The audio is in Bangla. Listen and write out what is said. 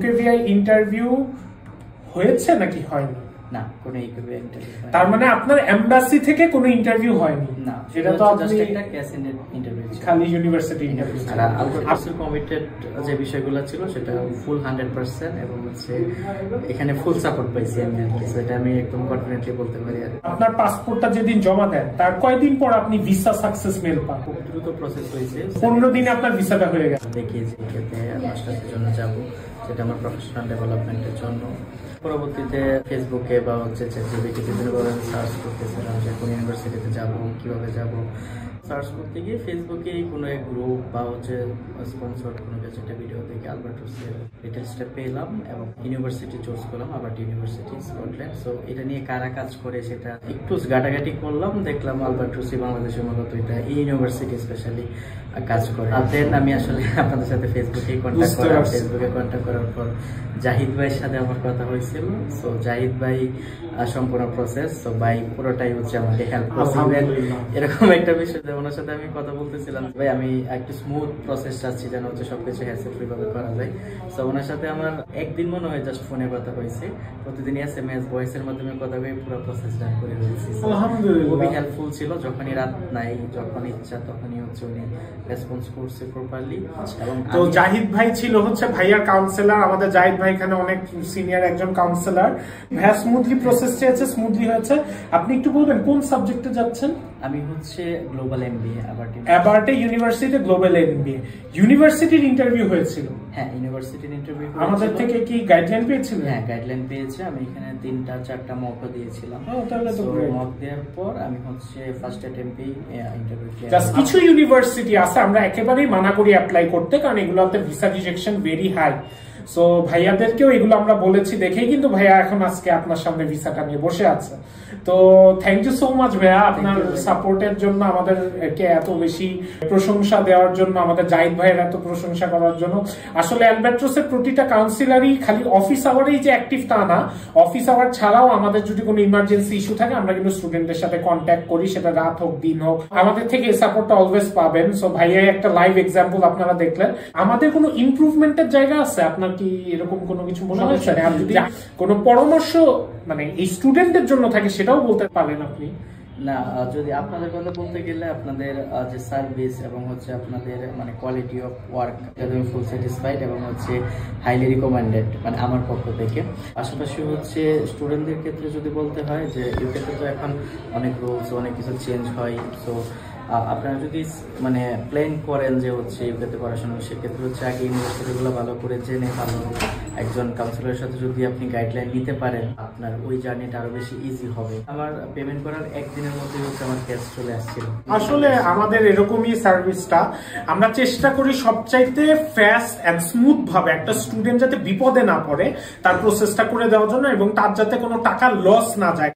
ইউকেভিআই ইন্টারভিউ হয়েছে নাকি হয়নি? না, কোনো ইউকেভিআই ইন্টারভিউ। তার মানে আপনার এমবাসি থেকে কোনো ইন্টারভিউ হয়নি? না, এটা তো জাস্ট একটা ক্যাসিনেট ইন্টারভিউ, খালি ইউনিভার্সিটি ইন্টারভিউ। আর আলবার্টাসের কমিটেড যে বিষয়গুলো ছিল সেটা ফুল 100% এবং হচ্ছে এখানে ফুল সাপোর্ট পাইছি আমি, আর কি সেটা আমি একদম কনফিডেন্টলি বলতে পারি। আর আপনার পাসপোর্টটা যেদিন জমা দেন তার কয়দিন পর আপনি ভিসা সাকসেস মেল পান? খুব দ্রুত প্রসেস হয়েছে, 15 দিনে আপনার ভিসাটা হয়ে গেছে। দেখিয়েছি এক্ষেত্রে মাস্টার্সের জন্য যাব, সেটা আমার প্রফেশনাল ডেভেলপমেন্টের জন্য। পরবর্তীতে ফেসবুকে বা হচ্ছে চ্যাটজিপিটি বিভিন্নভাবে সার্চ করতেছিলাম যে কোন ইউনিভার্সিটিতে যাব, কিভাবে যাব। সার্চ করতে গিয়ে ফেসবুকে কোনো এক গ্রুপ বা হচ্ছে স্পন্সর কোনো কিছু একটা ভিডিও দেখে আলবার্টাসের ডিটেলসটা পেলাম এবং ইউনিভার্সিটি চুজ করলাম, আলবার্টা ইউনিভার্সিটি স্কটল্যান্ড। সো এটা নিয়ে কারা কাজ করে সেটা একটু ঘাটাঘাটি করলাম, দেখলাম আলবার্টাসই বাংলাদেশের মূলত এটা ইউনিভার্সিটি স্পেশালি কাজ করে। আর দেন আমি আসলে আপনাদের সাথে ফেসবুকে কন্ট্যাক্ট করার পর জাহিদ ভাইয়ের সাথে আমার কথা হয়েছিল। সো জাহিদ ভাই সম্পূর্ণ প্রসেস, তো ভাই পুরোটাই হচ্ছে আমাকে হেল্প করছিলেন। এরকম একটা বিষয় যে ওনার সাথে আমি কথা বলতেছিলাম, ভাই আমি একটু স্মুথ প্রসেস চাচ্ছি যেন হচ্ছে সবকিছু হ্যাসেল ফ্রি ভাবে করা যায়। সো ওনার সাথে আমার একদিন মনে হয় জাস্ট ফোনে কথা হয়েছে, প্রতিদিন SMS ভয়েসের মাধ্যমে কথা বলে পুরো প্রসেস ডান করে দিয়েছি। খুবই হেল্পফুল ছিল, যখনই রাত নাই যখন ইচ্ছা তখনই হচ্ছে উনি রেসপন্স করছে প্রপারলি। এবং তো জাহিদ ভাই ছিল হচ্ছে ভাইয়ার কাউন্সিলর, আমাদের জাহিদ ভাই এখানে অনেক সিনিয়র একজন কাউন্সিলর। ভাইয়া স্মুথলি প্রসেস চেয়েছে, স্মুথলি হয়েছে। আপনি একটু বলবেন কোন সাবজেক্টে যাচ্ছেন? আমি হচ্ছে গ্লোবাল MBA আবার্টা ইউনিভার্সিটিতে গ্লোবাল MBA। ইউনিভার্সিটির ইন্টারভিউ হয়েছিল? হ্যাঁ, ইউনিভার্সিটির ইন্টারভিউ। আমাদের থেকে কি গাইডলাইন পেয়েছিলেন? হ্যাঁ, গাইডলাইন পেয়েছি। আমি এখানে 3-4টা মক দিয়েছিলাম। তাহলে তো মক দেওয়ার পর আমি হচ্ছে ফার্স্ট অ্যাটেম্পে ইন্টারভিউ ক্লিয়ার। জাস্ট কিছু ইউনিভার্সিটি আছে আমরা একেবারেই মানা করি অ্যাপ্লাই করতে, কারণ এগুলোতে visa rejection very high. So ভাইয়াদেরকেও এগুলো আমরা বলেছি দেখেই কিন্তু ভাইয়া এখন আজকে আপনার সামনে ভিসাটা নিয়ে বসে আছে। তো থ্যাংক ইউ সো মাচ ভাইয়া আপনার সাপোর্টের জন্য, আমাদেরকে এত বেশি প্রশংসা দেওয়ার জন্য, আমাদের জাহিদ ভাইয়ের এত প্রশংসা করার জন্য। আসলে অ্যালবার্টাসের প্রতিটা কাউন্সিলারই খালি অফিস আওয়ারেই যে অ্যাক্টিভ তা না, অফিস আওয়ার ছাড়াও আমাদের যদি কোনো ইমার্জেন্সি ইস্যু থাকে আমরা কিন্তু স্টুডেন্টদের সাথে কন্ট্যাক্ট করি, সেটা রাত হোক দিন হোক, আমাদের থেকে এই সাপোর্টটা অলওয়েজ পাবেন। সো ভাইয়া একটা লাইভ এক্সাম্পল আপনারা দেখলেন। আমাদের কোনো ইমপ্রুভমেন্টের জায়গা আছে? আপনার কি এরকম কোনো কিছু মনে হচ্ছে? আর যদি কোনো পরামর্শ মানে এই স্টুডেন্টদের জন্য থাকে সেটাও বলতে পারেন আপনি। না, যদি আপনাদের কথা বলতে গেলে আপনাদের যে সার্ভিস এবং হচ্ছে আপনাদের মানে কোয়ালিটি অফ ওয়ার্ক একদম ফুল স্যাটিসফাইড এবং হচ্ছে হাইলি রিকমেন্ডেড মানে আমার পক্ষ থেকে। পাশাপাশি হচ্ছে স্টুডেন্টদের ক্ষেত্রে যদি বলতে হয় যে ইউকেতে তো এখন অনেক রুলস অনেক কিছু চেঞ্জ হয়। সো আপনারা যদি মানে প্ল্যান করেন যে হচ্ছে ইউকেতে পড়াশোনা, সেক্ষেত্রে হচ্ছে আগে ইউনিভার্সিটিগুলো ভালো করে জেনে ভালো একজন কাউন্সিলরের সাথে যদি আপনি গাইডলাইন নিতে পারেন আপনার ওই জার্নিটা আরো বেশি ইজি হবে। আমার পেমেন্ট করার একদিনের মধ্যে হচ্ছে আমার ক্যাশ চলে আসছিল। আসলে আমাদের এরকমই সার্ভিসটা আমরা চেষ্টা করি সবচাইতে ফাস্ট এন্ড স্মুথ ভাবে একটা স্টুডেন্ট যাতে বিপদে না পড়ে তার প্রসেসটা করে দেওয়ার জন্য, এবং তার যাতে কোনো টাকা লস না যায়।